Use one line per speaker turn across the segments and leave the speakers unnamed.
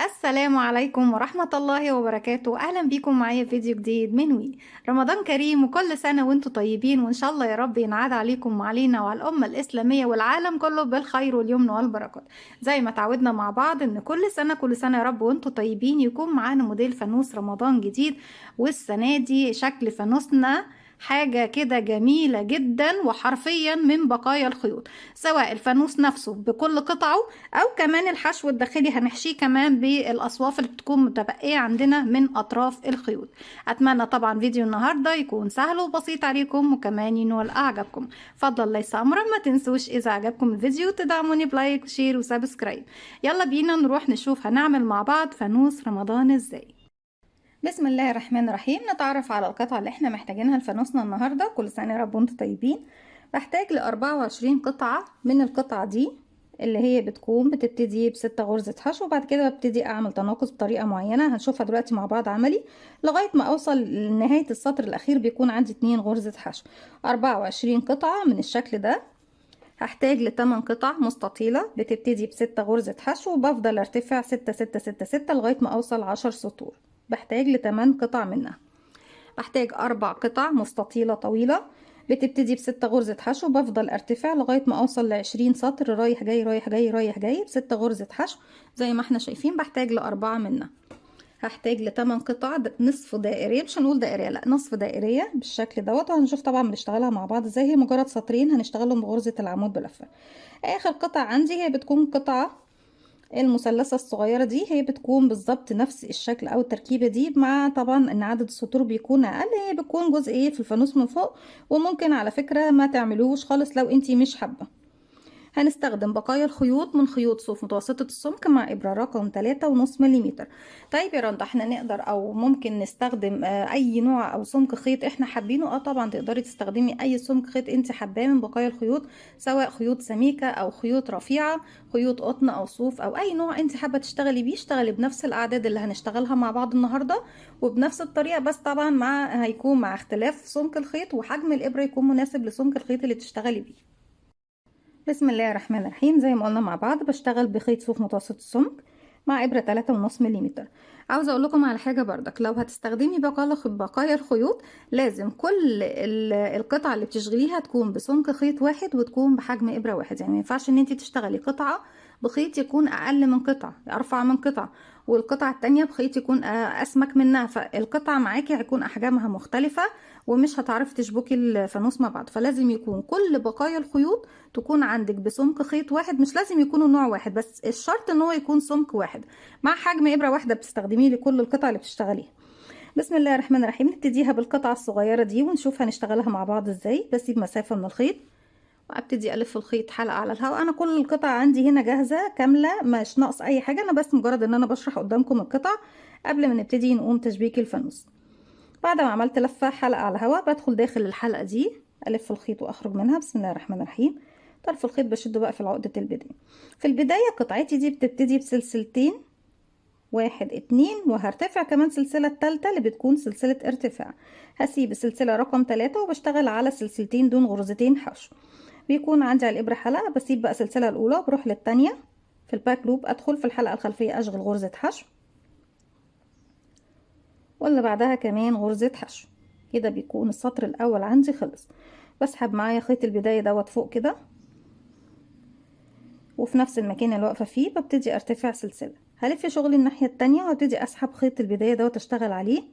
السلام عليكم ورحمة الله وبركاته. أهلا بيكم معايا في فيديو جديد من رمضان كريم، وكل سنة وانتم طيبين، وإن شاء الله يا رب ينعاد عليكم وعلينا وعلى الأمة الإسلامية والعالم كله بالخير واليمن والبركات. زي ما تعودنا مع بعض إن كل سنة يا رب وانتم طيبين يكون معانا موديل فانوس رمضان جديد. والسنة دي شكل فانوسنا حاجة كده جميلة جدا، وحرفيا من بقايا الخيوط، سواء الفانوس نفسه بكل قطعه او كمان الحشو الداخلي هنحشيه كمان بالاصواف اللي بتكون متبقيه عندنا من اطراف الخيوط. اتمنى طبعا فيديو النهارده يكون سهل وبسيط عليكم، وكمان ينول اعجابكم. فضل ليس امرا، ما تنسوش اذا عجبكم الفيديو تدعموني بلايك وشير وسبسكرايب. يلا بينا نروح نشوف هنعمل مع بعض فانوس رمضان ازاي. بسم الله الرحمن الرحيم. نتعرف على القطعة اللي احنا محتاجينها لفانوسنا النهاردة. كل سنة يا رب وانتم طيبين. بحتاج ل24 قطعة من القطعة دي، اللي هي بتبتدي ب6 غرزة حشو، وبعد كده ببتدي اعمل تناقص بطريقة معينة هنشوفها دلوقتي مع بعض عملي، لغاية ما اوصل لنهاية السطر الاخير بيكون عندي 2 غرزة حشو. 24 قطعة من الشكل ده. هحتاج ل8 قطع مستطيلة بتبتدي ب6 غرزة حشو، وبفضل ارتفع 6 6 6 6 لغاية ما اوصل 10 سطور. بحتاج ل8 قطع منها. بحتاج 4 قطع مستطيلة طويلة بتبتدي ب6 غرزة حشو، بفضل ارتفع لغاية ما اوصل ل20 سطر رايح جاي رايح جاي رايح جاي ب6 غرزة حشو. زي ما احنا شايفين بحتاج ل4 منها. هحتاج ل8 قطع نصف دائرية، مش هنقول دائرية، لا نصف دائرية بالشكل دوت، وهنشوف طبعا بنشتغلها مع بعض ازاي. هي مجرد سطرين هنشتغلهم بغرزة العمود بلفة. اخر قطعة عندي هي بتكون قطعة المثلثة الصغيرة دي، هي بتكون بالظبط نفس الشكل او التركيبة دي، مع طبعا ان عدد السطور بيكون اقل. هي بتكون جزء ايه في الفانوس من فوق، وممكن على فكرة ما تعملوش خالص لو انتي مش حابة. هنستخدم بقايا الخيوط من خيوط صوف متوسطة السمك مع إبرة رقم 3.5 مليمتر. طيب يا رندا، احنا نقدر أو ممكن نستخدم أي نوع أو سمك خيط احنا حابينه؟ طبعا تقدري تستخدمي أي سمك خيط انت حباه من بقايا الخيوط، سواء خيوط سميكة أو خيوط رفيعة، خيوط قطن أو صوف أو أي نوع انت حابة تشتغلي بيه. اشتغلي بنفس الأعداد اللي هنشتغلها مع بعض النهاردة وبنفس الطريقة، بس طبعا هيكون مع اختلاف سمك الخيط، وحجم الإبرة يكون مناسب لسمك الخيط اللي تشتغلي بيه. بسم الله الرحمن الرحيم. زي ما قلنا مع بعض بشتغل بخيط صوف متوسط السمك مع إبرة 3.5 مليمتر. عاوزة أقول لكم على حاجة بردك، لو هتستخدمي بقايا الخيوط لازم كل القطعة اللي بتشغليها تكون بسمك خيط واحد وتكون بحجم إبرة واحد. يعني ما ينفعش إن انتي تشتغلي قطعة بخيط يكون أقل من قطعة، أرفع من قطعة، والقطعة التانية بخيط يكون أسمك منها، فالقطعة معاكي هيكون أحجامها مختلفة ومش هتعرفي تشبكي الفانوس مع بعض. فلازم يكون كل بقايا الخيوط تكون عندك بسمك خيط واحد، مش لازم يكونوا نوع واحد، بس الشرط ان هو يكون سمك واحد مع حجم ابره واحده بتستخدميه لكل القطع اللي بتشتغليها. بسم الله الرحمن الرحيم. نبتديها بالقطعه الصغيره دي ونشوف هنشتغلها مع بعض ازاي. بسيب مسافه من الخيط وابتدي الف الخيط حلقه على الهواء. انا كل القطع عندي هنا جاهزه كامله، مش ناقص اي حاجه، انا بس مجرد ان انا بشرح قدامكم القطع قبل ما نبتدي نقوم تشبيك الفانوس. بعد ما عملت لفه حلقه على الهواء بدخل داخل الحلقه دي، الف الخيط واخرج منها. بسم الله الرحمن الرحيم. طرف الخيط بشده بقى في عقدة البداية. في البداية قطعتي دي بتبتدي بسلسلتين، 1 2، وهرتفع كمان سلسلة التالتة اللي بتكون سلسلة ارتفاع. هسيب السلسلة رقم 3 وبشتغل على سلسلتين دون غرزتين حشو. بيكون عندي على الإبرة حلقة، بسيب بقى السلسلة الأولى وبروح للتانية في الباك لوب، أدخل في الحلقة الخلفية أشغل غرزة حشو، واللي بعدها كمان غرزة حشو. كده بيكون السطر الأول عندي خلص. بسحب معايا خيط البداية دوت فوق كده، وفي نفس المكان اللي واقفه فيه ببتدي ارتفع سلسله. هلف شغلي الناحيه التانية وابتدي اسحب خيط البدايه دوت اشتغل عليه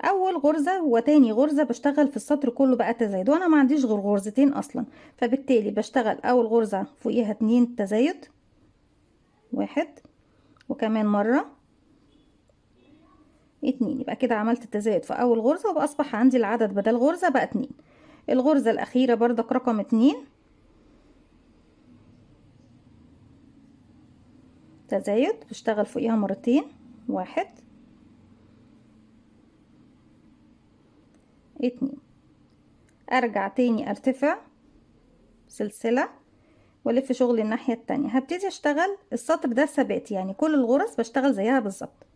اول غرزه وتاني غرزه. بشتغل في السطر كله بقى تزايد، وانا ما عنديش غير غرزتين اصلا، فبالتالي بشتغل اول غرزه فوقيها 2 تزايد، 1 وكمان مره 2. يبقى كده عملت التزايد في اول غرزه، وبأصبح عندي العدد بدل غرزه بقى 2. الغرزه الاخيره بردك رقم 2 تزايد، بشتغل فوقيها مرتين، 1 2. ارجع تاني ارتفع سلسلة والف شغلي الناحية التانية. هبتدي اشتغل السطر ده ثبات، يعني كل الغرز بشتغل زيها بالظبط.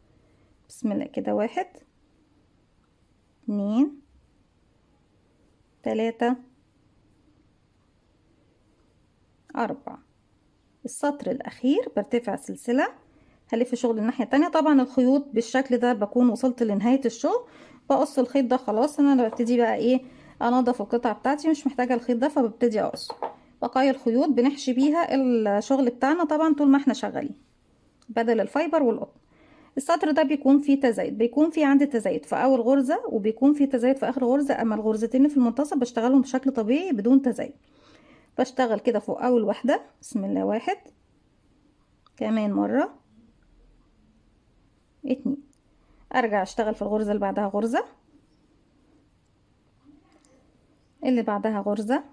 بسم الله كده، 1 2 3 4. السطر الاخير برتفع سلسلة، هلف شغل الناحية التانية. طبعا الخيوط بالشكل ده بكون وصلت لنهاية الشغل، بقص الخيط ده خلاص. انا ببتدي بقى ايه، انضف القطعة بتاعتي، مش محتاجة الخيط ده فببتدي اقص. بقايا الخيوط بنحشي بيها الشغل بتاعنا طبعا طول ما احنا شغالين، بدل الفايبر والقطن. السطر ده بيكون فيه تزايد، بيكون فيه عندي تزايد في اول غرزة وبيكون فيه تزايد في اخر غرزة، اما الغرزتين اللي في المنتصف بشتغلهم بشكل طبيعي بدون تزايد. بشتغل كده فوق اول واحدة، بسم الله، واحد، كمان مرة، اتنين، ارجع اشتغل في الغرزة اللي بعدها غرزة، اللي بعدها غرزة،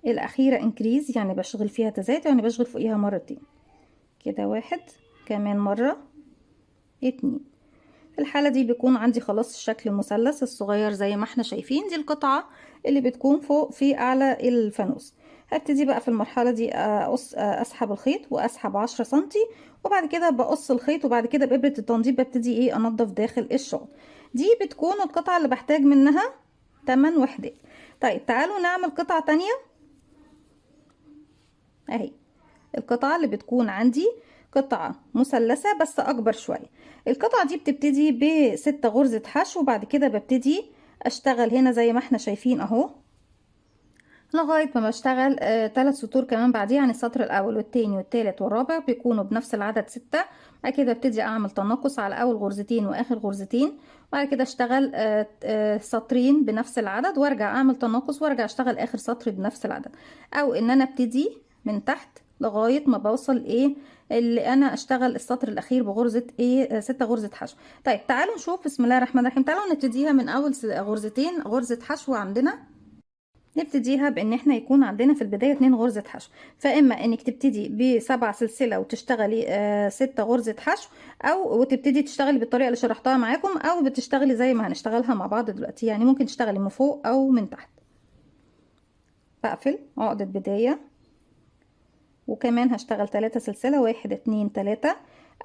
الاخيرة انكريز يعني بشغل فيها تزايد، يعني بشغل فوقيها مرتين كده، واحد، كمان مرة، اتنين. في الحالة دي بيكون عندي خلاص الشكل المثلث الصغير زي ما احنا شايفين. دي القطعة اللي بتكون فوق في اعلى الفانوس. هبتدي بقى في المرحلة دي اسحب الخيط واسحب 10 سنتي، وبعد كده بقص الخيط، وبعد كده بإبرة التنظيف ببتدي ايه انضف داخل الشغل. دي بتكون القطعة اللي بحتاج منها 8 وحدات. طيب تعالوا نعمل قطعة تانية اهي. القطعة اللي بتكون عندي قطعة مثلثة بس اكبر شوية. القطعة دي بتبتدي ب6 غرزة حشو، وبعد كده ببتدي اشتغل هنا زي ما احنا شايفين اهو، لغاية ما بشتغل 3 سطور كمان بعديها. يعني السطر الاول والتاني والتالت والرابع بيكونوا بنفس العدد 6. بعد كده ابتدي اعمل تناقص على اول غرزتين واخر غرزتين، وبعد كده اشتغل سطرين بنفس العدد، وارجع اعمل تناقص وارجع اشتغل اخر سطر بنفس العدد، او ان انا ابتدي من تحت لغاية ما بوصل ايه اللي انا اشتغل السطر الاخير بغرزة ايه 6 غرزة حشو. طيب تعالوا نشوف، بسم الله الرحمن الرحيم. تعالوا نبتديها من اول غرزتين غرزة حشو عندنا. نبتديها بان احنا يكون عندنا في البداية 2 غرزة حشو، فاما انك تبتدي ب7 سلسلة وتشتغلي 6 غرزة حشو، او وتبتدي تشتغلي بالطريقة اللي شرحتها معاكم، او بتشتغلي زي ما هنشتغلها مع بعض دلوقتي، يعني ممكن تشتغلي من فوق او من تحت. بقفل عقدة بداية، وكمان هشتغل 3 سلسلة، 1 2 3.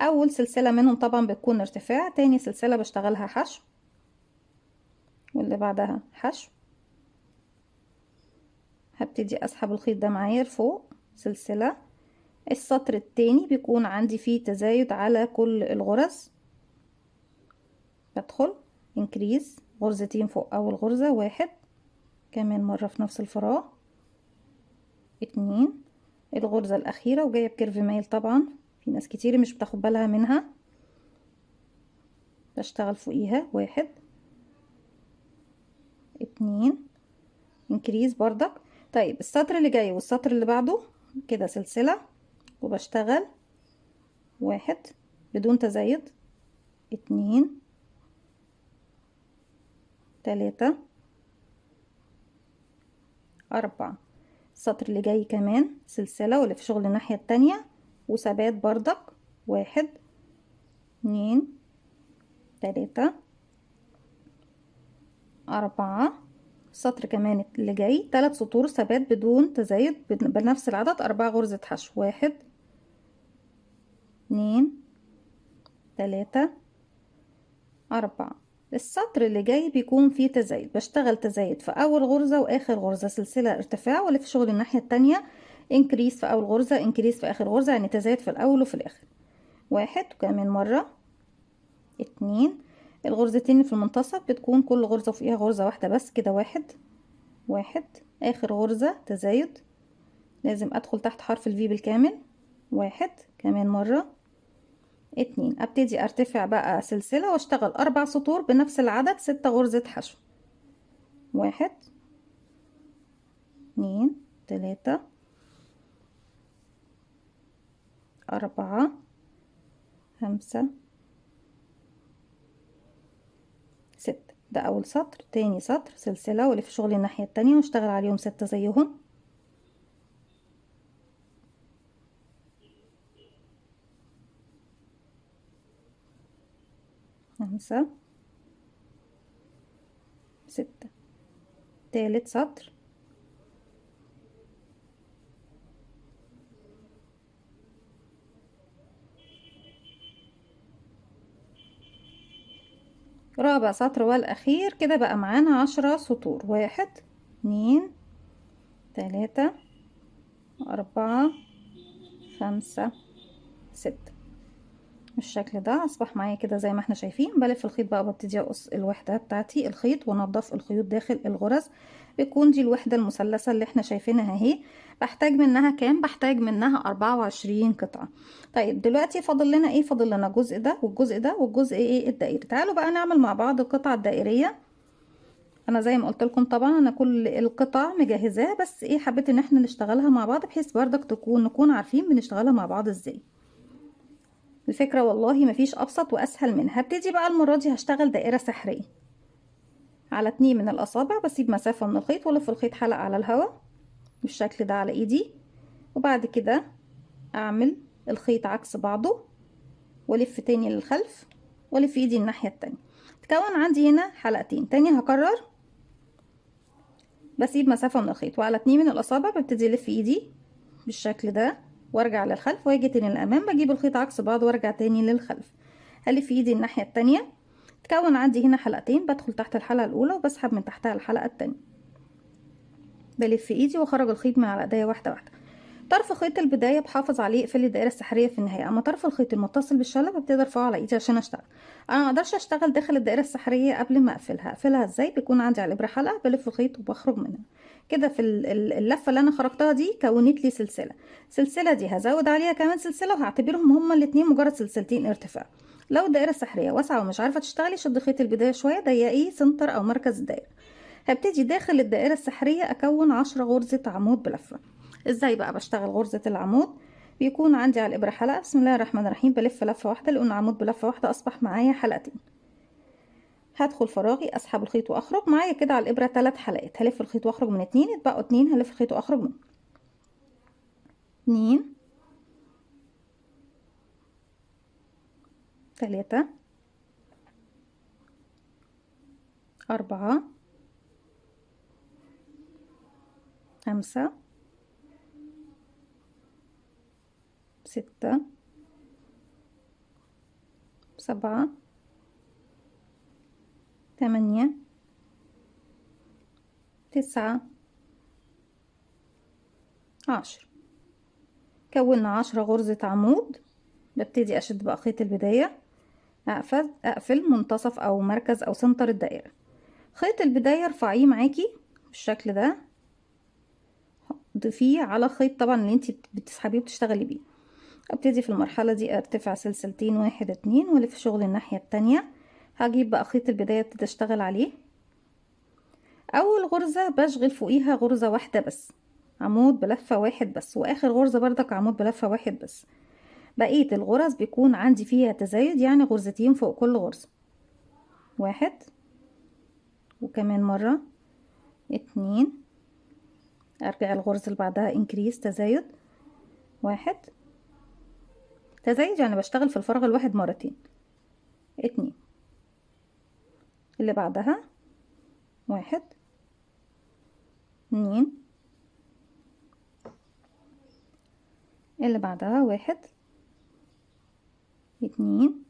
اول سلسلة منهم طبعا بتكون ارتفاع، تاني سلسلة بشتغلها حشو، واللي بعدها حشو. هبتدي اسحب الخيط ده معايا لفوق سلسلة. السطر التاني بيكون عندي فيه تزايد على كل الغرز، بدخل انكريز غرزتين فوق اول غرزة، واحد، كمان مرة في نفس الفراغ، اتنين، الغرزة الاخيرة وجاية بكيرف مايل طبعا، في ناس كتير مش بتاخد بالها منها، بشتغل فوقيها، واحد، اتنين، انكريز بردك. طيب السطر اللي جاي والسطر اللي بعده كده سلسلة، وبشتغل واحد بدون تزايد، اتنين، تلاتة، أربعة. السطر اللي جاي كمان سلسلة واللي في شغل الناحية التانية وثبات بردك، واحد، اتنين، تلاتة، أربعة. السطر كمان اللي جاي 3 سطور ثبات بدون تزايد بنفس العدد، 4 غرزة حشو، واحد، اتنين، تلاتة، أربعة. السطر اللي جاي بيكون فيه تزايد، بشتغل تزايد في أول غرزة وآخر غرزة، سلسلة ارتفاع، واللي في شغل الناحية التانية انكريس في أول غرزة، انكريس في آخر غرزة، يعني تزايد في الأول وفي الآخر، واحد، وكمان مرة، اتنين. الغرزتين اللي في المنتصف بتكون كل غرزة فيها غرزة واحدة بس كده، واحد، واحد، آخر غرزة تزايد، لازم أدخل تحت حرف الفي بالكامل، واحد، كمان مرة، اتنين. ابتدي ارتفع بقى سلسلة واشتغل 4 سطور بنفس العدد، 6 غرزة حشو، واحد، اتنين، تلاتة، أربعة، خمسة، ستة. ده أول سطر. تاني سطر سلسلة واللي في شغل الناحية التانية واشتغل عليهم 6 زيهم، خمسة، ستة. تالت سطر رابع سطر والأخير كده بقى معانا 10 سطور، واحد، اتنين، تلاتة، أربعة، خمسة، ستة. بالشكل ده اصبح معايا كده زي ما احنا شايفين. بلف الخيط بقى، ببتدي اقص الوحده بتاعتي الخيط وانضف الخيوط داخل الغرز. بتكون دي الوحده المثلثه اللي احنا شايفينها اهي. بحتاج منها كام؟ بحتاج منها 24 قطعه. طيب دلوقتي فاضل لنا ايه؟ فاضل لنا الجزء ده والجزء ده والجزء ايه الدائري. تعالوا بقى نعمل مع بعض القطعه الدائريه. انا زي ما قلت لكم طبعا انا كل القطع مجهزاها، بس ايه حبيت ان احنا نشتغلها مع بعض بحيث بردك نكون عارفين بنشتغلها مع بعض ازاي. الفكرة والله مفيش ابسط واسهل منها. هبتدي بقى المرة دي هشتغل دائرة سحرية على 2 من الاصابع. بسيب مسافة من الخيط والف الخيط حلقة على الهواء بالشكل ده على ايدي، وبعد كده اعمل الخيط عكس بعضه والف تاني للخلف والف ايدي الناحية التانية. تكون عندي هنا حلقتين. تاني هكرر، بسيب مسافة من الخيط وعلى 2 من الاصابع ببتدي الف ايدي بالشكل ده وارجع للخلف واجي تاني للامام. بجيب الخيط عكس بعض وارجع تاني للخلف. هلف ايدي الناحية التانية. تكون عندي هنا حلقتين. بدخل تحت الحلقة الاولى وبسحب من تحتها الحلقة التانية. بلف ايدي واخرج الخيط من على ايديا واحدة واحدة. طرف خيط البداية بحافظ عليه اقفل لي الدائرة السحرية في النهاية. اما طرف الخيط المتصل بالشلة ببتدي ارفعه على ايدي عشان اشتغل. انا ما اقدرش اشتغل داخل الدائرة السحرية قبل ما اقفلها. اقفلها ازاي؟ بيكون عندي على الابرة حلقة، بلف الخيط وبخرج منها كده. في اللفة اللي انا خرجتها دي كونت لي سلسلة. السلسلة دي هزود عليها كمان سلسلة وهعتبرهم هما الاتنين مجرد سلسلتين ارتفاع. لو الدائرة السحرية واسعة ومش عارفة تشتغلي، شد خيط البداية شوية، ضيقيه سنتر او مركز الدائرة. هبتدي داخل الدائرة السحرية اكون 10 غرزة عمود بلفة. ازاي بقى بشتغل غرزة العمود؟ بيكون عندي على الابرة حلقة. بسم الله الرحمن الرحيم. بلف لفة واحدة لان عمود بلفة واحدة اصبح معايا حلقتين. هدخل فراغي اسحب الخيط واخرج معايا كده على الابرة 3 حلقات. هلف الخيط واخرج من 2، اتبقوا 2 هلف الخيط واخرج من 2 3 4 5 6 7 8 9 10. كونا 10 غرزة عمود. ببتدي اشد بقى خيط البداية، اقفل منتصف او مركز او سنتر الدائرة. خيط البداية ارفعيه معاكي بالشكل ده، ضيفيه على خيط طبعا اللي انتي بتسحبيه وبتشتغلي بيه. ابتدي في المرحلة دي ارتفع سلسلتين 1 2 والف شغل الناحية التانية. هجيب بقى خيط البداية ابتدي اشتغل عليه. اول غرزة بشغل فوقيها غرزة واحدة بس، عمود بلفة واحد بس، واخر غرزة بردك عمود بلفة واحد بس. بقية الغرز بيكون عندي فيها تزايد، يعني غرزتين فوق كل غرزة. 1 وكمان مرة 2، ارجع الغرزة اللي بعدها انكريس تزايد 1. تزايد يعني بشتغل في الفراغ الواحد مرتين. 2 اللي بعدها 1 2 اللي بعدها 1 2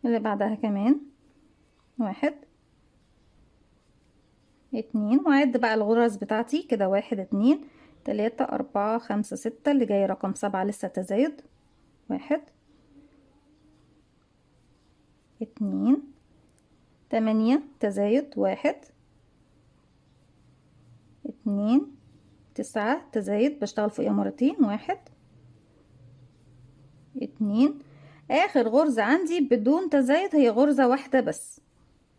اللي بعدها كمان 1 2. وأعد بقى الغرز بتاعتي كده 1 2 3 4 5 6 اللي جاي رقم 7 لسه تزايد 1 2 8 تزايد 1 2 9 تزايد بشتغل فوقيها مرتين 1 2. اخر غرزة عندي بدون تزايد هي غرزة واحدة بس،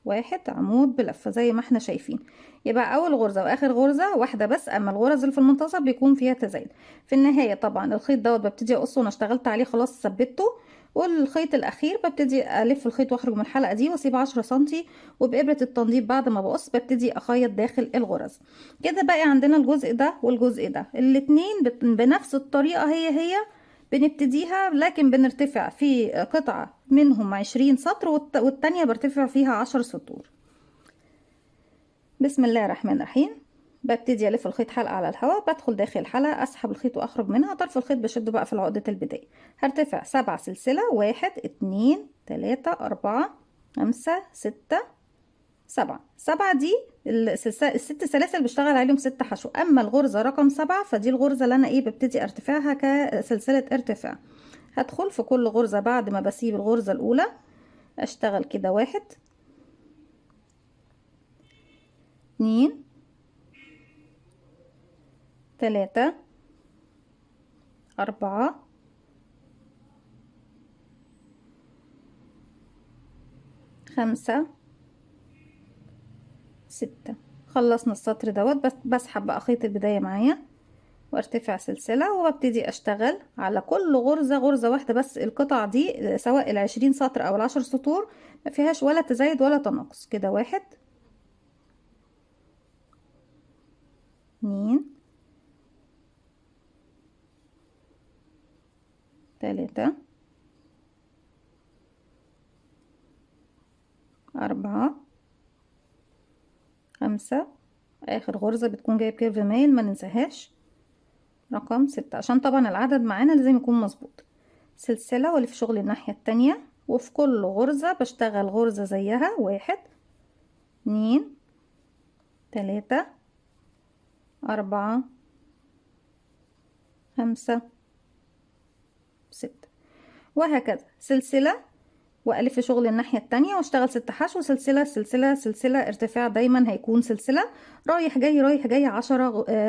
1 عمود بلفة زي ما احنا شايفين. يبقى اول غرزة واخر غرزة واحدة بس، اما الغرز اللي في المنتصف بيكون فيها تزايد. في النهاية طبعا الخيط دوت ببتدي اقصه، انا اشتغلت عليه خلاص ثبته. والخيط الاخير ببتدي الف الخيط واخرج من الحلقة دي واسيب 10 سنتي، وبابرة التنظيف بعد ما بقص ببتدي اخيط داخل الغرز. كده بقى عندنا الجزء ده والجزء ده الاتنين بنفس الطريقة هي بنبتديها، لكن بنرتفع في قطعة منهم 20 سطر والتانية برتفع فيها 10 سطور. بسم الله الرحمن الرحيم. ببتدي الف الخيط حلقة على الهواء، بدخل داخل الحلقة اسحب الخيط واخرج منها. طرف الخيط بشده بقى في عقدة البداية. هرتفع 7 سلسلة 1 2 3 4 5 6 7 دي الست سلاسل بشتغل عليهم 6 حشو. اما الغرزة رقم 7 فدي الغرزة اللي انا ايه ببتدي ارتفاعها كسلسلة ارتفاع. هدخل في كل غرزة بعد ما بسيب الغرزة الاولى اشتغل كده 1 2 3 4 5 6. خلصنا السطر دوت. بس بسحب بقى خيط البداية معايا وارتفع سلسلة وببتدي اشتغل على كل غرزة غرزة واحدة بس. القطع دي سواء ال20 سطر او ال10 سطور ما فيهاش ولا تزايد ولا تناقص. كده 1 2 3 4 5. اخر غرزة بتكون جايب كيرف مايل ما ننساهاش. رقم 6 عشان طبعا العدد معانا لازم يكون مظبوط. سلسلة والف شغل الناحية التانية وفي كل غرزة بشتغل غرزة زيها. 1 2 3 4 5 6 وهكذا سلسلة والف شغل الناحية التانية واشتغل 6 حشو. سلسلة سلسلة سلسلة. ارتفاع دايما هيكون سلسلة رايح جاي رايح جاي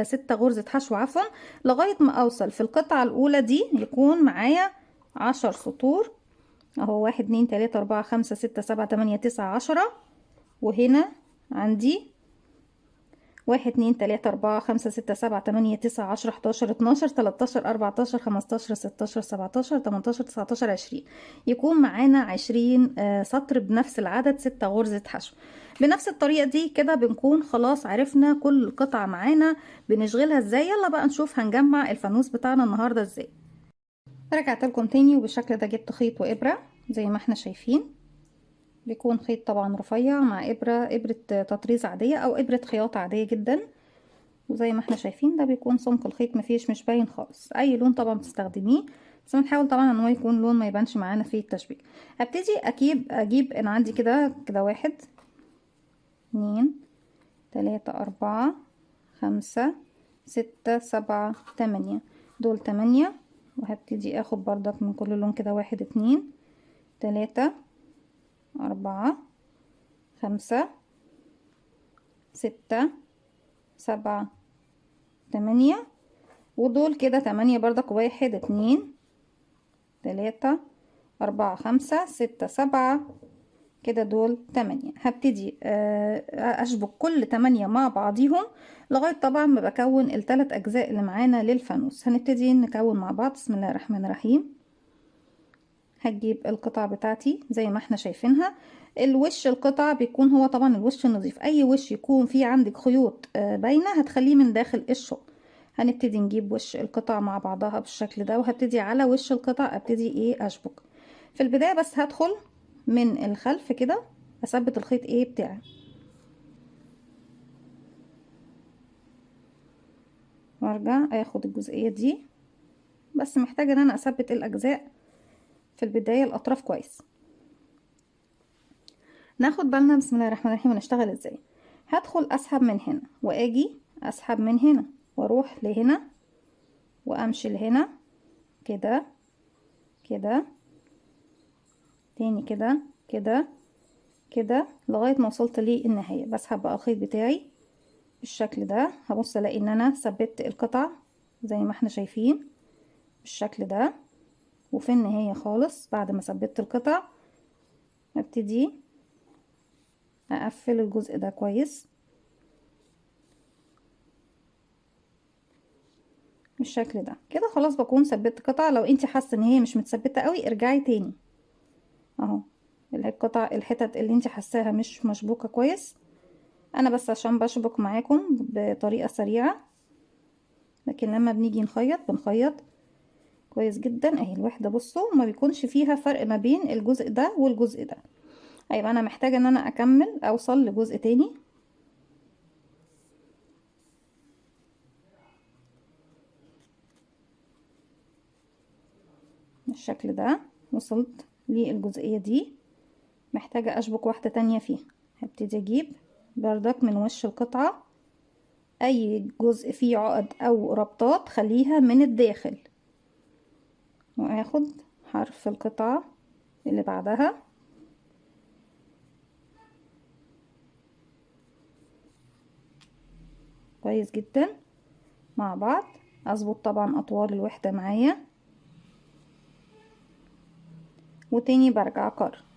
6 غرزة حشو عفوا لغاية ما اوصل في القطعة الاولى دي يكون معايا 10 سطور اهو. 1 2 3 4 5 6 7 8 9 10. وهنا عندي 1 2 3 4 5 6 7 8 9 10 11 12 13 14 15 16 17 18 19 20. يكون معانا 20 سطر بنفس العدد 6 غرزة حشو. بنفس الطريقة دي كده بنكون خلاص عرفنا كل قطعة معانا بنشغلها ازاي. يلا بقى نشوف هنجمع الفانوس بتاعنا النهاردة ازاي. رجعت لكم تاني وبالشكل ده جبت خيط وإبرة زي ما احنا شايفين. بيكون خيط طبعا رفيع مع إبرة تطريز عادية أو إبرة خياطة عادية جدا. وزي ما احنا شايفين ده بيكون سمك الخيط مفيش مش باين خالص. أي لون طبعا بتستخدميه بس بنحاول طبعا ان هو يكون لون ما يبانش معانا في التشبيك. هبتدي أجيب أنا عندي كده 1 2 3 4 5 6 7 8. دول 8. وهبتدي اخد بردك من كل لون كده 1 2 3 4 5 6 7 8. ودول كده 8 بردك 1 2 3 4 5 6 7. كده دول 8. هبتدي اشبك كل 8 مع بعضيهم لغاية طبعا ما بكون ال3 اجزاء اللي معانا للفانوس. هنبتدي نكون مع بعض. بسم الله الرحمن الرحيم. هجيب القطع بتاعتي زي ما احنا شايفينها. الوش القطع بيكون هو طبعا الوش النظيف. اي وش يكون فيه عندك خيوط باينة هتخليه من داخل الشغل. هنبتدي نجيب وش القطع مع بعضها بالشكل ده وهبتدي على وش القطع ابتدي ايه اشبك. في البداية بس هدخل من الخلف كده اثبت الخيط ايه بتاعي وارجع اخد الجزئية دي. بس محتاجة ان انا اثبت الاجزاء في البداية الاطراف كويس. ناخد بالنا بسم الله الرحمن الرحيم ونشتغل ازاي. هدخل اسحب من هنا واجي اسحب من هنا واروح لهنا وامشي لهنا كده كده تاني كده كده كده لغاية ما وصلت للنهاية. بسحب بقى الخيط بتاعي بالشكل ده. هبص الاقي ان انا ثبت القطع زي ما احنا شايفين بالشكل ده. وفي النهاية خالص بعد ما ثبت القطع ابتدي اقفل الجزء ده كويس بالشكل ده. كده خلاص بكون ثبت قطع. لو انت حاسه ان هي مش متثبته قوي ارجعي تاني اهو. القطع الحتت اللي انت حاساها مش مشبوكه كويس. انا بس عشان بشبك معاكم بطريقه سريعه. لكن لما بنيجي نخيط بنخيط كويس جدا. اهي الوحده بصوا ما بيكونش فيها فرق ما بين الجزء ده والجزء ده. هيبقى انا محتاجه ان انا اكمل اوصل لجزء تاني بالشكل ده. وصلت للجزئيه دي محتاجه اشبك واحده تانية فيها. هبتدي اجيب بردك من وش القطعة اي جزء فيه عقد او ربطات خليها من الداخل، واخد حرف القطعة اللي بعدها كويس جدا مع بعض. اظبط طبعا اطوال الوحدة معايا، وتاني برجع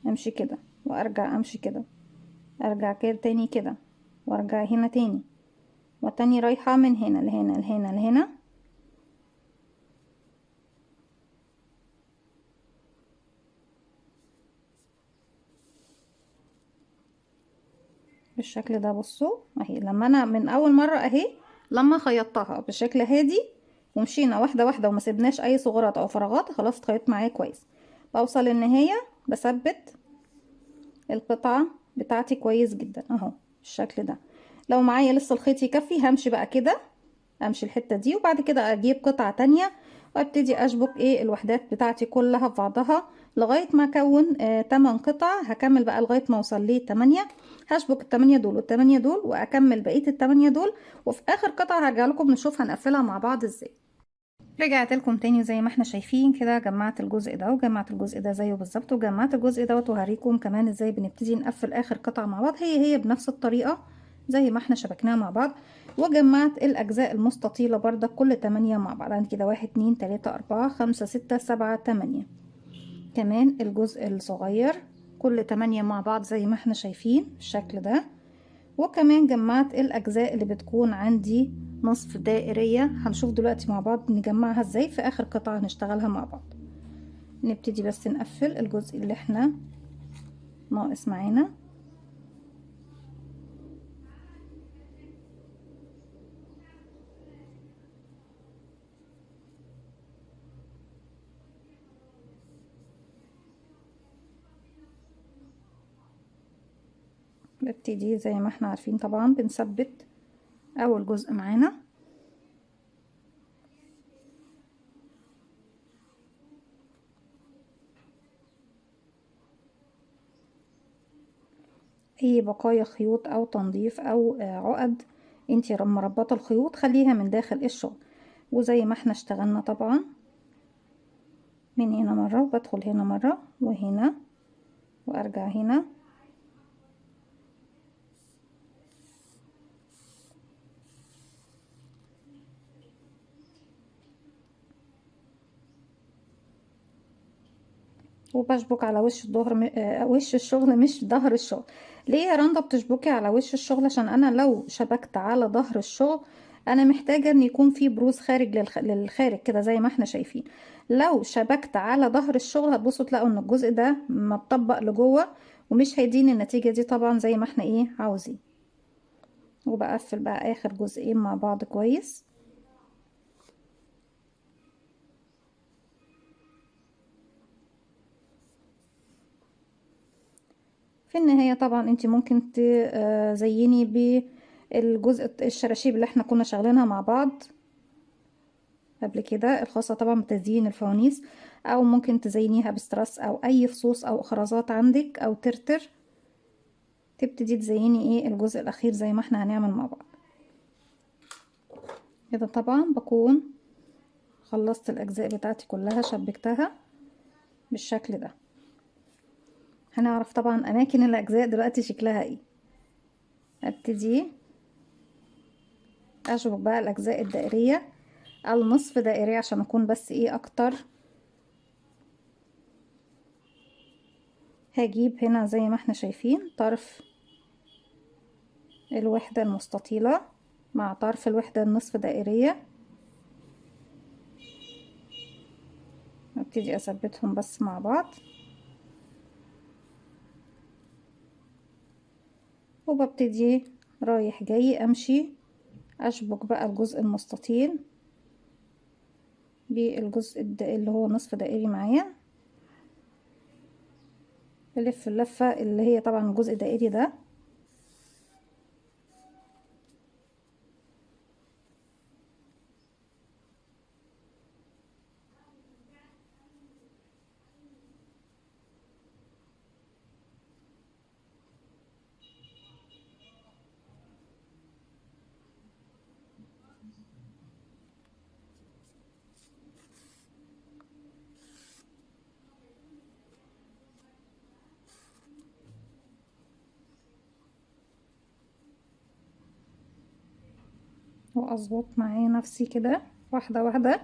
امشي كده وارجع امشي كده، ارجع كده تاني كده وارجع هنا تاني، وتاني رايحة من هنا لهنا لهنا لهنا. بالشكل ده. بصوا اهي لما انا من اول مرة اهي لما خيطتها بشكل هادي ومشينا واحدة واحدة وما سيبناش اي ثغرات او فراغات، خلاص اتخيط معايا كويس. بوصل النهاية بثبت القطعة بتاعتي كويس جدا اهو بالشكل ده. لو معايا لسه الخيط يكفي همشي بقى كده، امشي الحتة دي وبعد كده اجيب قطعة تانية وابتدي اشبك الوحدات بتاعتي كلها في بعضها لغاية ما اكون 8 قطع. هكمل بقى لغاية ما اوصل ل 8. هشبك ال8 دول وال8 دول واكمل بقية ال8 دول، وفي اخر قطعة هرجع لكم نشوف هنقفلها مع بعض ازاي. رجعت لكم تاني زي ما احنا شايفين كده، جمعت الجزء ده وجمعت الجزء ده زيه بالظبط وجمعت الجزء دوت، وهوريكم كمان ازاي بنبتدي نقفل اخر قطعة مع بعض هي بنفس الطريقة زي ما احنا شبكناها مع بعض. وجمعت الاجزاء المستطيلة بردك كل 8 مع بعض. عندي كده 1 2 3 4 5 6 7 8. كمان الجزء الصغير كل 8 مع بعض زي ما احنا شايفين بالشكل ده. وكمان جمعت الاجزاء اللي بتكون عندي نصف دائرية، هنشوف دلوقتي مع بعض نجمعها ازاي في اخر قطعة هنشتغلها مع بعض. نبتدي بس نقفل الجزء اللي احنا ناقص معانا. ببتدي زي ما احنا عارفين طبعا بنثبت اول جزء معانا، اي بقايا خيوط او تنظيف او عقد انتي مربطة الخيوط خليها من داخل الشغل. وزي ما احنا اشتغلنا طبعا من هنا مرة وبدخل هنا مرة وهنا وارجع هنا. وبشبك على وش الظهر وش الشغل مش ظهر الشغل. ليه يا رندا بتشبكي على وش الشغل؟ عشان انا لو شبكت على ظهر الشغل انا محتاجة ان يكون في بروز خارج للخارج كده زي ما احنا شايفين. لو شبكت على ظهر الشغل هتبصوا تلاقوا ان الجزء ده متطبق لجوه ومش هيديني النتيجة دي طبعا زي ما احنا عاوزين. وبقفل بقى اخر جزئين مع بعض كويس. في النهاية طبعا انت ممكن تزيني بالجزء الشراشيب اللي احنا كنا شغالينها مع بعض قبل كده، الخاصة طبعا بتزيين الفوانيس، او ممكن تزينيها بسترس او اي فصوص او خرزات عندك او ترتر. تبتدي تزيني الجزء الاخير زي ما احنا هنعمل مع بعض كده. طبعا بكون خلصت الاجزاء بتاعتي كلها شبكتها بالشكل ده. هنعرف طبعا اماكن الاجزاء دلوقتي شكلها ايه. ابتدي اشبك بقى الاجزاء الدائرية النصف دائرية عشان اكون بس اكتر. هجيب هنا زي ما احنا شايفين طرف الوحدة المستطيلة مع طرف الوحدة النصف دائرية، ابتدي اثبتهم بس مع بعض. وببتدي رايح جاي امشي اشبك بقى الجزء المستطيل بالجزء اللي هو نصف دائري معايا. بلف اللفة اللي هي طبعا الجزء الدائري ده. واظبط معايا نفسي كده واحدة واحدة.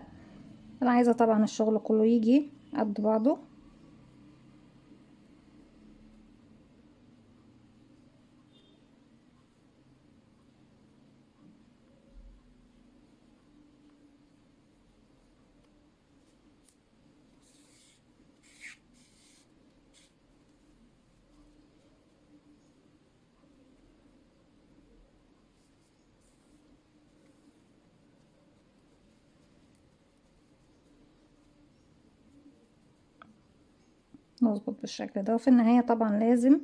انا عايزة طبعا الشغل كله يجي قد بعضه. نظبط بالشكل ده، وفي النهاية طبعا لازم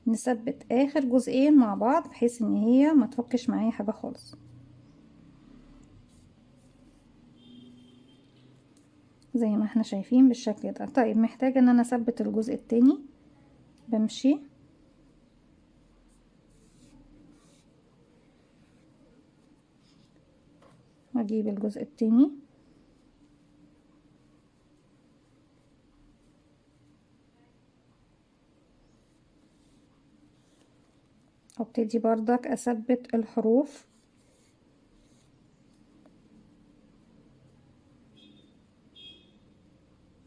نثبت اخر جزئين مع بعض بحيث ان هي ما تفكش معايا حاجة خالص. زي ما احنا شايفين بالشكل ده. طيب محتاجة ان انا اثبت الجزء التاني. بمشي واجيب الجزء التاني وابتدي بردك اثبت الحروف.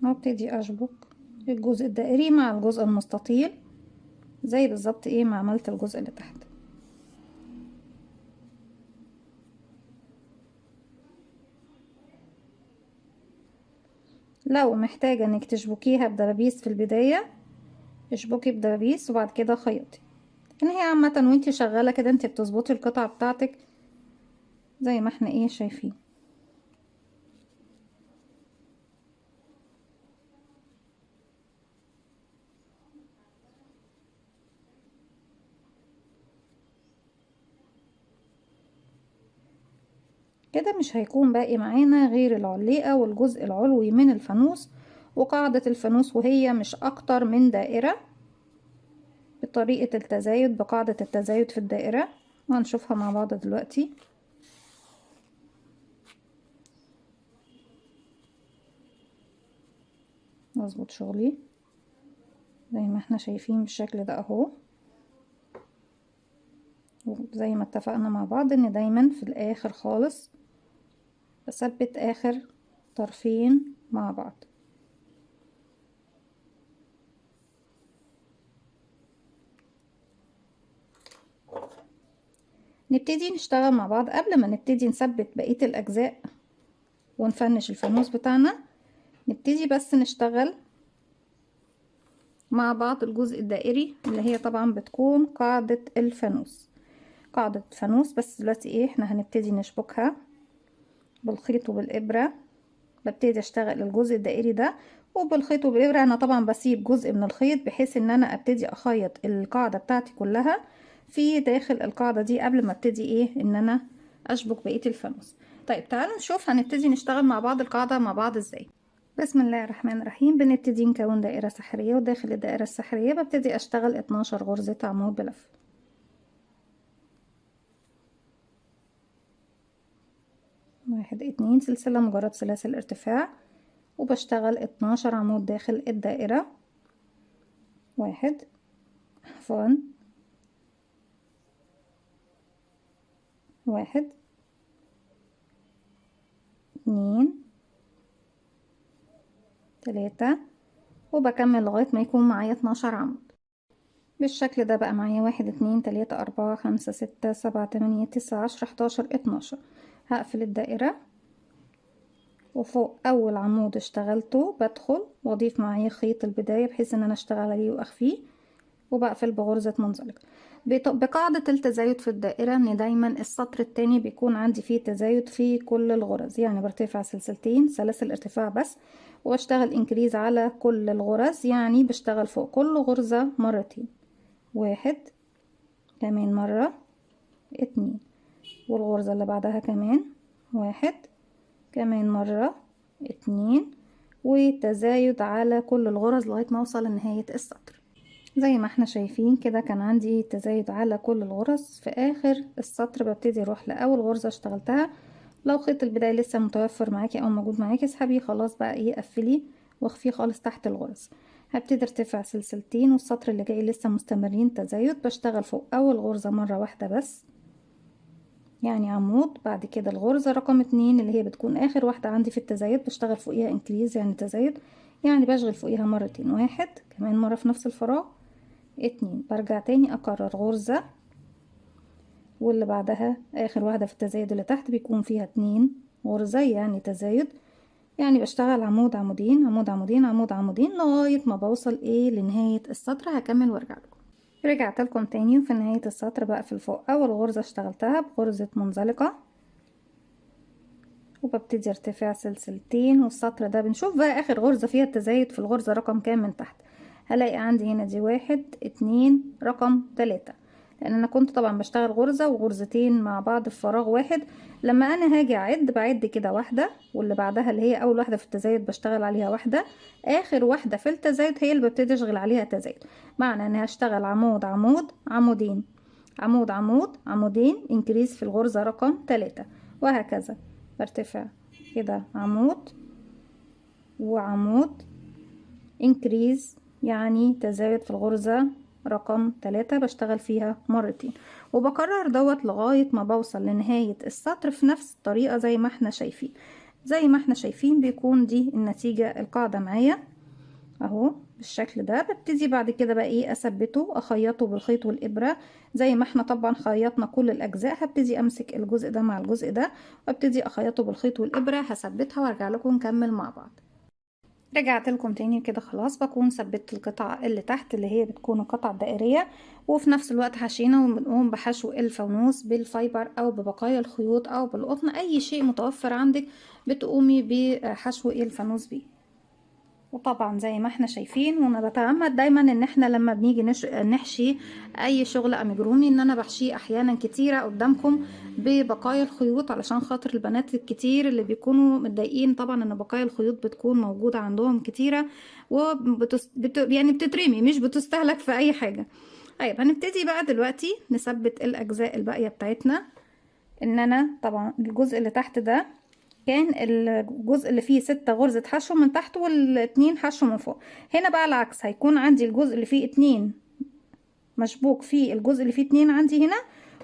وابتدي اشبك الجزء الدائري مع الجزء المستطيل زي بالظبط ايه ما عملت الجزء اللي تحت. لو محتاجة انك تشبكيها بدبابيس في البداية اشبكي بدبابيس وبعد كده خيطي. ان هي عامة وانتي شغالة كده انتي بتظبطي القطعة بتاعتك زي ما احنا ايه شايفين. كده مش هيكون باقي معانا غير العليقة والجزء العلوي من الفانوس وقاعدة الفانوس، وهي مش اكتر من دائرة بطريقة التزايد بقاعدة التزايد في الدائرة، وهنشوفها مع بعض دلوقتي. مظبوط شغلي زي ما احنا شايفين بالشكل ده اهو. وزي ما اتفقنا مع بعض ان دايما في الاخر خالص بثبت اخر طرفين مع بعض. نبتدي نشتغل مع بعض. قبل ما نبتدي نثبت بقية الاجزاء ونفنش الفانوس بتاعنا نبتدي بس نشتغل مع بعض الجزء الدائري اللي هي طبعا بتكون قاعدة الفانوس. قاعدة فانوس بس دلوقتي ايه احنا هنبتدي نشبكها بالخيط وبالإبرة. ببتدي اشتغل الجزء الدائري ده وبالخيط وبالإبرة. انا طبعا بسيب جزء من الخيط بحيث ان انا ابتدي اخيط القاعدة بتاعتي كلها في داخل القاعدة دي قبل ما ابتدي ايه ان انا اشبك بقية الفانوس. طيب تعالوا نشوف هنبتدي نشتغل مع بعض القاعدة مع بعض ازاي. بسم الله الرحمن الرحيم. بنبتدي نكون دائرة سحرية، وداخل الدائرة السحرية ببتدي اشتغل 12 غرزة عمود بلف. 1 2 سلسلة مجرد سلاسل ارتفاع، وبشتغل 12 عمود داخل الدائرة. 1 عفوا 1 2 3 وبكمل لغاية ما يكون معايا 12 عمود بالشكل ده. بقى معايا 1 2 3 4 5 6 7 8 9 10 11 12. هقفل الدائرة وفوق اول عمود اشتغلته بدخل واضيف معايا خيط البداية بحيث ان انا اشتغل عليه واخفيه، وبقفل بغرزة منزلقة. بقاعدة التزايد في الدائرة ان دايما السطر التاني بيكون عندي فيه تزايد في كل الغرز، يعني برتفع سلسلتين سلاسل ارتفاع بس، واشتغل انكريز على كل الغرز، يعني بشتغل فوق كل غرزة مرتين. 1 كمان مرة 2 والغرزة اللي بعدها كمان 1 كمان مرة 2 وتزايد على كل الغرز لغاية ما اوصل لنهاية السطر. زي ما احنا شايفين كده كان عندي تزايد على كل الغرز. في اخر السطر ببتدي اروح لاول غرزة اشتغلتها. لو خيط البداية لسه متوفر معاكي او موجود معاكي اسحبيه خلاص، بقى ايه قفليه واخفيه خالص تحت الغرز. هبتدي ارتفع سلسلتين والسطر اللي جاي لسه مستمرين تزايد. بشتغل فوق اول غرزة مرة واحدة بس يعني عمود. بعد كده الغرزة رقم 2 اللي هي بتكون اخر واحدة عندي في التزايد، بشتغل فوقيها انكريز يعني تزايد، يعني بشغل فوقيها مرتين، واحد كمان مرة في نفس الفراغ، 2، برجع تاني اكرر غرزة، واللي بعدها اخر واحدة في التزايد اللي تحت بيكون فيها 2 غرزة يعني تزايد، يعني بشتغل عمود عمودين عمود عمودين عمود عمودين لغاية ما بوصل لنهاية السطر. هكمل وارجع لكم. رجعت لكم تاني، وفي نهاية السطر بقفل فوق اول غرزة اشتغلتها بغرزة منزلقة، وببتدي ارتفع سلسلتين، والسطر ده بنشوف بقى اخر غرزة فيها التزايد في الغرزة رقم كام من تحت. هلاقي عندي هنا دي 1 2 رقم 3، لان انا كنت طبعا بشتغل غرزة وغرزتين مع بعض في فراغ واحد. لما انا هاجي اعد بعد كده واحدة، واللي بعدها اللي هي اول واحدة في التزايد بشتغل عليها واحدة، اخر واحدة في التزايد هي اللي ببتدي اشغل عليها تزايد. معنى ان هشتغل عمود عمود عمودين عمود عمود عمودين انكريز في الغرزة رقم 3، وهكذا برتفع كده عمود وعمود انكريز يعني تزايد في الغرزة رقم 3، بشتغل فيها مرتين، وبكرر دوت لغاية ما بوصل لنهاية السطر في نفس الطريقة زي ما احنا شايفين. زي ما احنا شايفين بيكون دي النتيجة القاعدة معايا اهو بالشكل ده. ببتدي بعد كده بقى اثبته، اخيطه بالخيط والابره زي ما احنا طبعا خيطنا كل الاجزاء. هبتدي امسك الجزء ده مع الجزء ده وابتدي اخيطه بالخيط والابره، هثبتها وارجع لكم نكمل مع بعض. رجعت لكم تاني كده خلاص، بكون ثبت القطعة اللي تحت اللي هي بتكون القطعة الدائرية، وفي نفس الوقت حشينا وبنقوم بحشو الفانوس بالفايبر او ببقايا الخيوط او بالقطن، اي شيء متوفر عندك بتقومي بحشو الفانوس بيه. وطبعا زي ما احنا شايفين، وانا بتعمد دايما ان احنا لما بنيجي نحشي اي شغل اميجرومي ان انا بحشيه احيانا كتيرة قدامكم ببقايا الخيوط، علشان خاطر البنات الكتير اللي بيكونوا متضايقين طبعا ان بقايا الخيوط بتكون موجودة عندهم كتيرة يعني بتترمي مش بتستهلك في اي حاجة. طيب هنبتدي بقى دلوقتي نثبت الاجزاء الباقية بتاعتنا. ان انا طبعا الجزء اللي تحت ده كان الجزء اللي فيه 6 غرزة حشو من تحت والاتنين حشو من فوق. هنا بقى العكس، هيكون عندي الجزء اللي فيه 2 مشبوك فيه الجزء اللي فيه 2 عندي هنا،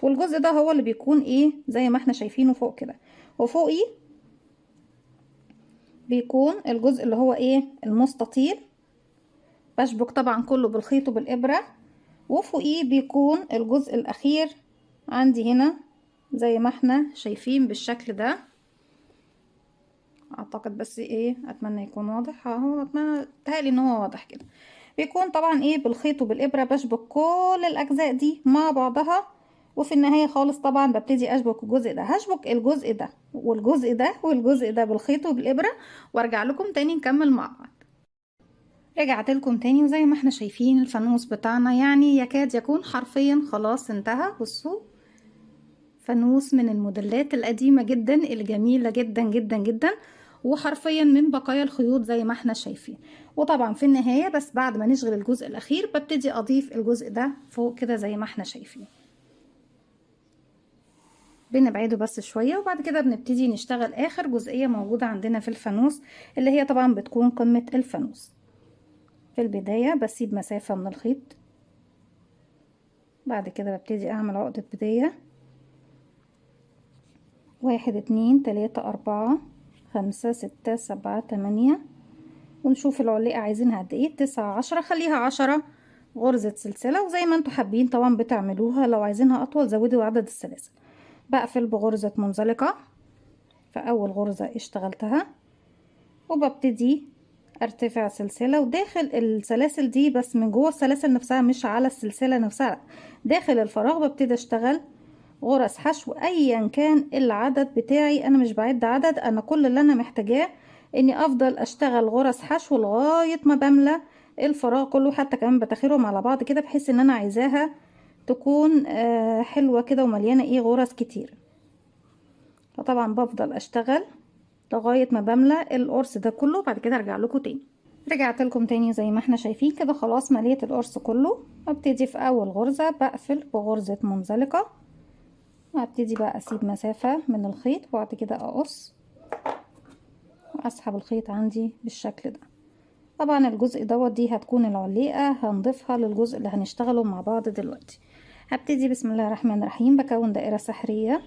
والجزء ده هو اللي بيكون زي ما احنا شايفينه فوق كده، وفوقي بيكون الجزء اللي هو المستطيل، بشبك طبعا كله بالخيط وبالإبرة، وفوقيه بيكون الجزء الأخير عندي هنا زي ما احنا شايفين بالشكل ده. اعتقد بس اتمنى يكون واضح اهو، اتمنى تهيألي ان هو واضح كده. بيكون طبعا بالخيط وبالابره بشبك كل الاجزاء دي مع بعضها، وفي النهايه خالص طبعا ببتدي اشبك الجزء ده، هشبك الجزء ده والجزء ده والجزء ده بالخيط وبالابره، وارجع لكم تاني نكمل مع بعض. رجعت لكم تاني، وزي ما احنا شايفين الفانوس بتاعنا يعني يكاد يكون حرفيا خلاص انتهى. بصوا، فانوس من الموديلات القديمة جدا الجميلة جدا جدا جدا، وحرفيا من بقايا الخيوط زي ما احنا شايفين. وطبعا في النهاية بس بعد ما نشغل الجزء الأخير ببتدي أضيف الجزء ده فوق كده زي ما احنا شايفين، بنبعده بس شوية، وبعد كده بنبتدي نشتغل آخر جزئية موجودة عندنا في الفانوس اللي هي طبعا بتكون قمة الفانوس. في البداية بسيب مسافة من الخيط، بعد كده ببتدي أعمل عقدة بداية 1 2 3 4 5 6 7 8، ونشوف العلقة عايزينها قد ايه، 9 10، خليها 10 غرزة سلسلة، وزي ما انتوا حابين طبعا بتعملوها، لو عايزينها اطول زودوا عدد السلاسل. بقفل بغرزة منزلقة في اول غرزة اشتغلتها، وببتدي ارتفع سلسلة، وداخل السلاسل دي بس من جوه السلاسل نفسها مش على السلسلة نفسها، داخل الفراغ ببتدي اشتغل غرز حشو ايا كان العدد بتاعي. انا مش بعد عدد، انا كل اللي انا محتاجاه اني افضل اشتغل غرز حشو لغاية ما بملى الفراغ كله، حتى كمان بتاخرهم على بعض كده بحيث ان انا عايزاها تكون حلوة كده ومليانة غرز كتير. فطبعا بفضل اشتغل لغاية ما بملى القرص ده كله، بعد كده ارجع لكم تاني. رجعت لكم تاني زي ما احنا شايفين كده خلاص مليت القرص كله. ابتدي في اول غرزة بقفل بغرزة منزلقة، وابتدي بقى اسيب مسافة من الخيط، وبعد كده اقص واسحب الخيط عندي بالشكل ده. طبعا الجزء دوت دي هتكون العليقة، هنضيفها للجزء اللي هنشتغله مع بعض دلوقتي. هبتدي بسم الله الرحمن الرحيم، بكون دائرة سحرية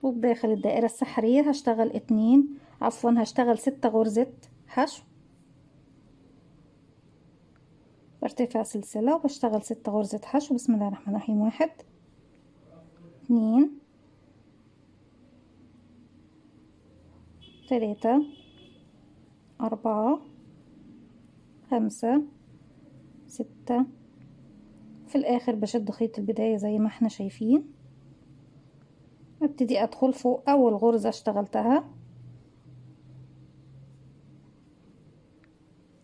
وبداخل الدائرة السحرية هشتغل هشتغل 6 غرزة حشو بارتفاع سلسلة، وبشتغل 6 غرزة حشو. بسم الله الرحمن الرحيم. 1 2 3 4 5 6. في الاخر بشد خيط البداية زي ما احنا شايفين. ابتدي ادخل فوق اول غرزة اشتغلتها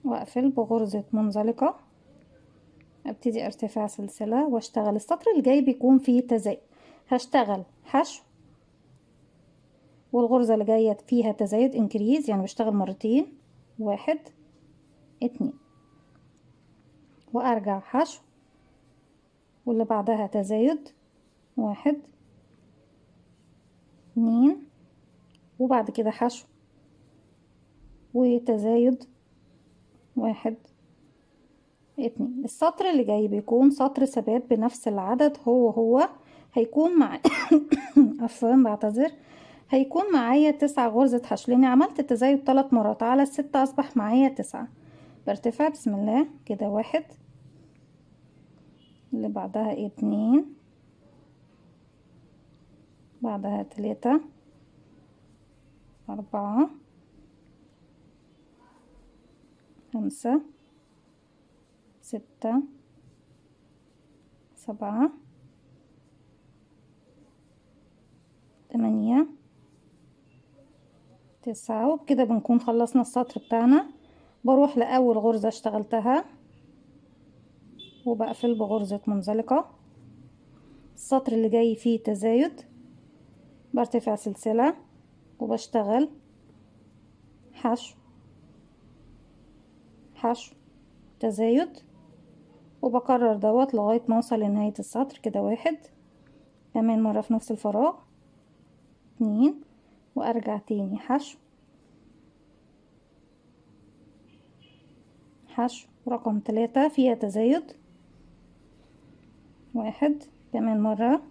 واقفل بغرزة منزلقة، ابتدي ارتفاع سلسلة واشتغل. السطر الجاي بيكون فيه تزايد، هشتغل حشو والغرزة اللي جاية فيها تزايد انكريز، يعني بشتغل مرتين 1 2 وارجع حشو واللي بعدها تزايد 1 2 وبعد كده حشو وتزايد 1 2. السطر اللي جاي بيكون سطر ثبات بنفس العدد هو هيكون مع عفوا بعتذر، هيكون معايا 9 غرزة حشو لاني عملت التزايد 3 مرات على ال6 اصبح معايا 9. برتفع بسم الله كده 1 اللي بعدها 2 بعدها 3 4 5 6 7 8 9. وبكده بنكون خلصنا السطر بتاعنا. بروح لأول غرزة اشتغلتها وبقفل بغرزة منزلقة. السطر اللي جاي فيه تزايد برتفع سلسلة وبشتغل حشو حشو تزايد وبكرر دوت لغاية ما اوصل لنهاية السطر. كده 1 كمان مرة في نفس الفراغ 2 وارجع تاني حشو حشو رقم 3 فيها تزايد 1 كمان مرة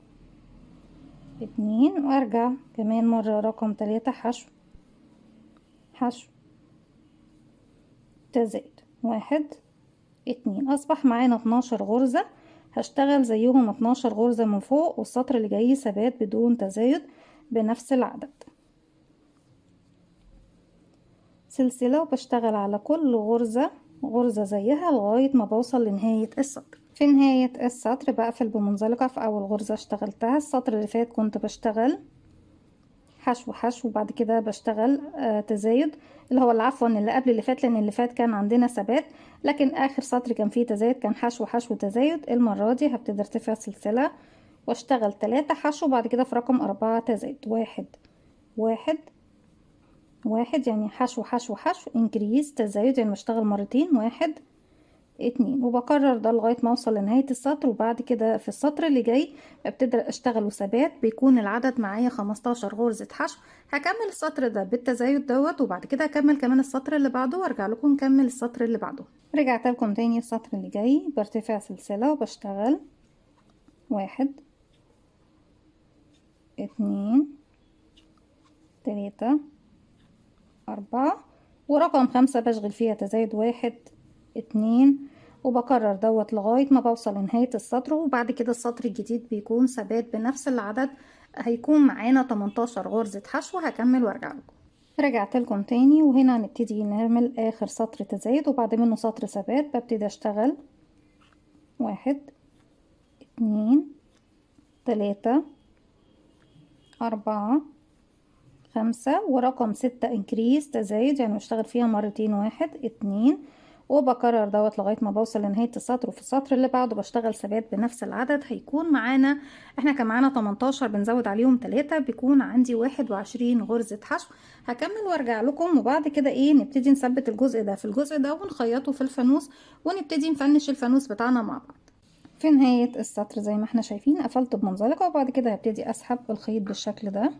2 وارجع كمان مرة رقم 3 حشو حشو تزايد 1 2. اصبح معانا 12 غرزة، هشتغل زيهم 12 غرزة من فوق والسطر اللي جاي ثبات بدون تزايد بنفس العدد. سلسلة وبشتغل على كل غرزة غرزة زيها لغاية ما بوصل لنهاية السطر. في نهاية السطر بقفل بمنزلقة في اول غرزة اشتغلتها. السطر اللي فات كنت بشتغل حشو حشو وبعد كده بشتغل تزايد اللي هو عفوا اللي قبل اللي فات، لان اللي فات كان عندنا ثبات، لكن اخر سطر كان فيه تزايد كان حشو حشو تزايد. المرة دي هبتدي ارتفع سلسلة واشتغل 3 حشو بعد كده في رقم 4 تزايد 1 1 1 يعني حشو حشو حشو انكريز تزايد يعني بشتغل مرتين 1 2 وبكرر ده لغاية ما اوصل لنهاية السطر. وبعد كده في السطر اللي جاي ببتدي اشتغل ثبات بيكون العدد معايا 15 غرزة حشو. هكمل السطر ده بالتزايد دوت وبعد كده هكمل كمان السطر اللي بعده وارجع لكم نكمل السطر اللي بعده. رجعت لكم تاني السطر اللي جاي برتفع سلسلة وبشتغل 1 2 3 4 ورقم 5 بشغل فيها تزايد 1 2 وبكرر دوت لغاية ما بوصل لنهاية السطر. وبعد كده السطر الجديد بيكون ثبات بنفس العدد، هيكون معانا 18 غرزة حشو. هكمل وارجع لكم. رجعت لكم تاني وهنا هنبتدي نعمل اخر سطر تزايد وبعد منه سطر ثبات. ببتدي اشتغل 1 2 3 4 5 ورقم 6 انكريز تزايد يعني بشتغل فيها مرتين 1 2 وبكرر دوت لغاية ما بوصل لنهاية السطر. وفي السطر اللي بعده بشتغل ثبات بنفس العدد. هيكون معانا احنا كان معانا 18 بنزود عليهم 3 بيكون عندي 21 غرزة حشو. هكمل وارجع لكم وبعد كده نبتدي نثبت الجزء ده في الجزء ده ونخيطه في الفانوس ونبتدي نفنش الفانوس بتاعنا مع بعض. في نهاية السطر زي ما احنا شايفين قفلت بمنزلقة وبعد كده هبتدي اسحب الخيط بالشكل ده،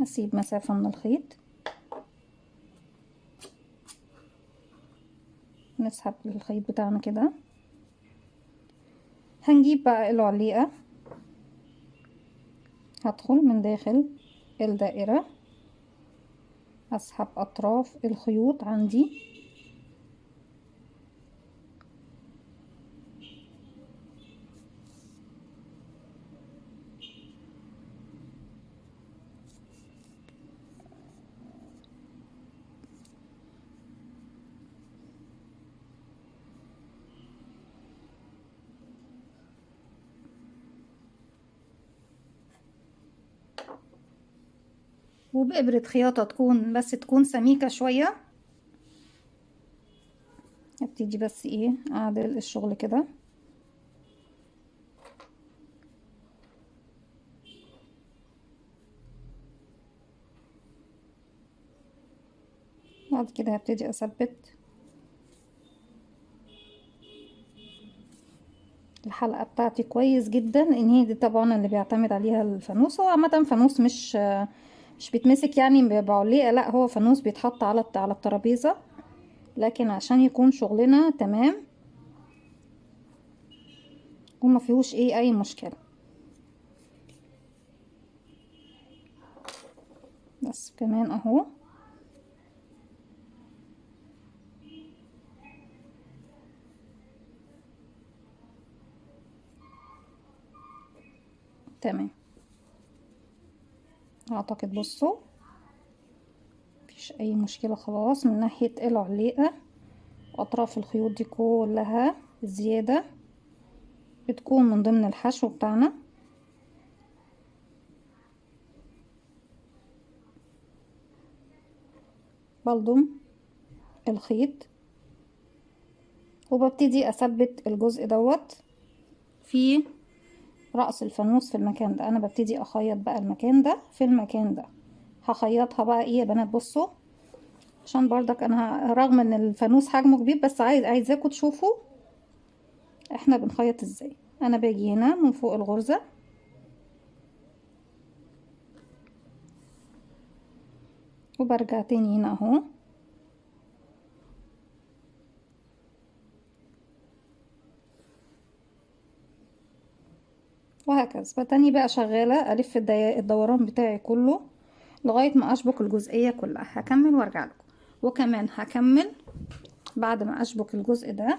اسيب مسافة من الخيط نسحب الخيط بتاعنا كده. هنجيب بقى العليقة هدخل من داخل الدائرة، اسحب اطراف الخيوط عندي، وبإبرة خياطة تكون سميكة شوية. ابتدي بس ايه اعدل الشغل كده، بعد كده هبتدي اثبت الحلقة بتاعتي كويس جدا، لان هي دي طبعا اللي بيعتمد عليها الفانوس. هو عامة فانوس مش بيتمسك يعني بعليقة، لا هو فانوس بيتحط على الترابيزة، لكن عشان يكون شغلنا تمام وما فيهوش اي مشكلة. بس كمان اهو تمام. اعتقد بصوا مفيش اي مشكلة خلاص من ناحية العليقة. اطراف الخيوط دي كلها زيادة بتكون من ضمن الحشو بتاعنا. بلضم الخيط وببتدي اثبت الجزء دوت في رأس الفانوس في المكان ده. انا ببتدي اخيط بقى المكان ده في المكان ده، هخيطها بقى ايه يا بنات. بصوا عشان برضك انا رغم ان الفانوس حجمه كبير بس عايزاكم تشوفوا احنا بنخيط ازاي. انا باجي هنا من فوق الغرزة وبرجع تاني هنا اهو، وهكذا بتاني بقى شغالة الف الدوران بتاعي كله لغاية ما اشبك الجزئية كلها. هكمل وارجع لكم. وكمان هكمل بعد ما اشبك الجزء ده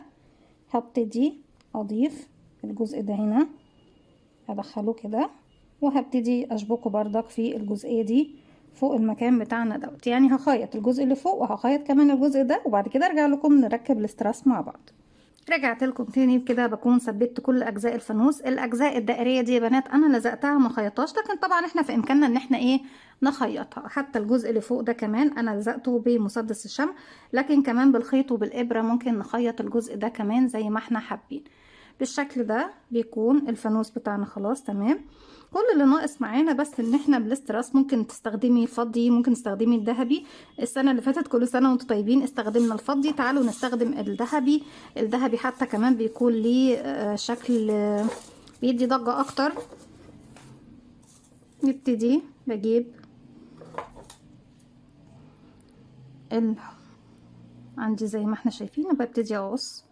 هبتدي اضيف الجزء ده هنا، هدخله كده وهبتدي اشبكه بردك في الجزئية دي فوق المكان بتاعنا دوت. يعني هخيط الجزء اللي فوق وهخيط كمان الجزء ده، وبعد كده ارجع لكم نركب الاستراس مع بعض. رجعت لكم تاني بكده، بكون ثبتت كل اجزاء الفانوس. الاجزاء الدائريه دي يا بنات انا لزقتها ما خيطتهاش، لكن طبعا احنا في امكاننا ان احنا ايه نخيطها. حتى الجزء اللي فوق ده كمان انا لزقته بمسدس الشمع، لكن كمان بالخيط وبالابره ممكن نخيط الجزء ده كمان زي ما احنا حابين. بالشكل ده بيكون الفانوس بتاعنا خلاص تمام. كل اللي ناقص معانا بس ان احنا بالاستراس ممكن تستخدمي الفضي، ممكن تستخدمي الذهبي. السنه اللي فاتت كل سنه وانتم طيبين استخدمنا الفضي، تعالوا نستخدم الذهبي. الذهبي حتى كمان بيكون ليه شكل بيدي ضجه اكتر. نبتدي بجيب عندي زي ما احنا شايفين، ببتدي اقص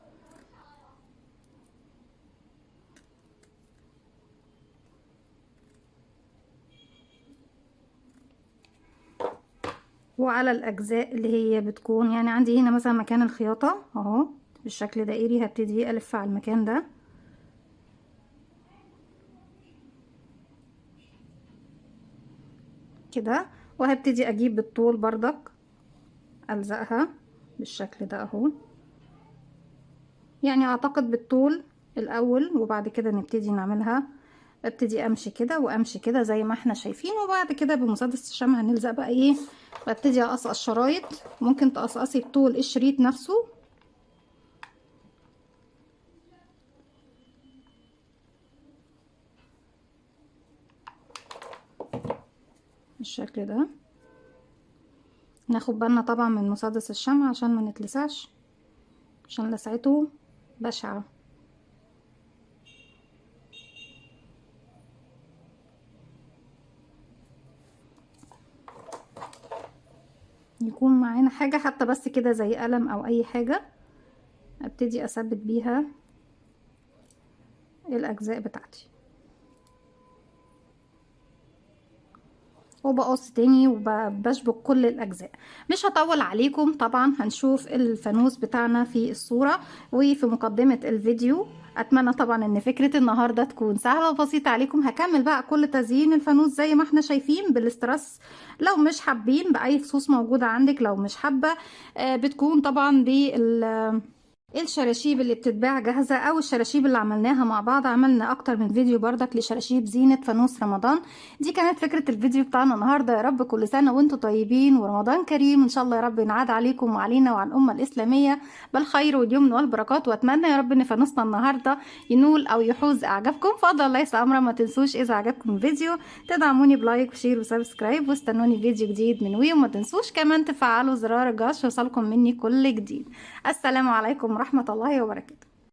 وعلى الاجزاء اللي هي بتكون يعني عندي هنا مثلا مكان الخياطة اهو بالشكل دائري، هبتدي الف على المكان ده كده، وهبتدي اجيب بالطول بردك الزقها بالشكل ده اهو. يعني اعتقد بالطول الاول وبعد كده نبتدي نعملها. ابتدي امشي كده وامشي كده زي ما احنا شايفين، وبعد كده بمسدس الشمع هنلزق بقى ايه. ببتدي اقصقص شرايط، ممكن تقصقصي بطول الشريط نفسه بالشكل ده. ناخد بالنا طبعا من مسدس الشمع عشان ما نتلسعش، عشان لسعته بشعة. يكون معانا حاجة حتى بس كده زي قلم او اي حاجة ابتدي اثبت بيها الاجزاء بتاعتي. وبقص تاني وبشبك كل الاجزاء. مش هطول عليكم، طبعا هنشوف الفانوس بتاعنا في الصورة وفي مقدمة الفيديو. اتمنى طبعا ان فكرة النهاردة تكون سهلة وبسيطة عليكم. هكمل بقى كل تزيين الفانوس زي ما احنا شايفين بالاسترس. لو مش حابين باي فصوص موجودة عندك، لو مش حابة بتكون طبعا الشراشيب اللي بتتباع جاهزة او الشراشيب اللي عملناها مع بعض. عملنا اكتر من فيديو بردك لشراشيب زينة فانوس رمضان. دي كانت فكرة الفيديو بتاعنا النهاردة. يا رب كل سنة وانتم طيبين ورمضان كريم ان شاء الله. يا رب ينعاد عليكم وعلينا وعلى الامة الاسلامية بالخير واليمن والبركات. واتمنى يا رب ان فانوسنا النهاردة ينول او يحوز اعجابكم. فضل ليس امرا، ما تنسوش اذا عجبكم الفيديو تدعموني بلايك وشير وسبسكرايب، واستنوني فيديو جديد من وما تنسوش كمان تفعلوا زرار الجرس يوصلكم مني كل جديد. السلام عليكم ورحمة الله وبركاته.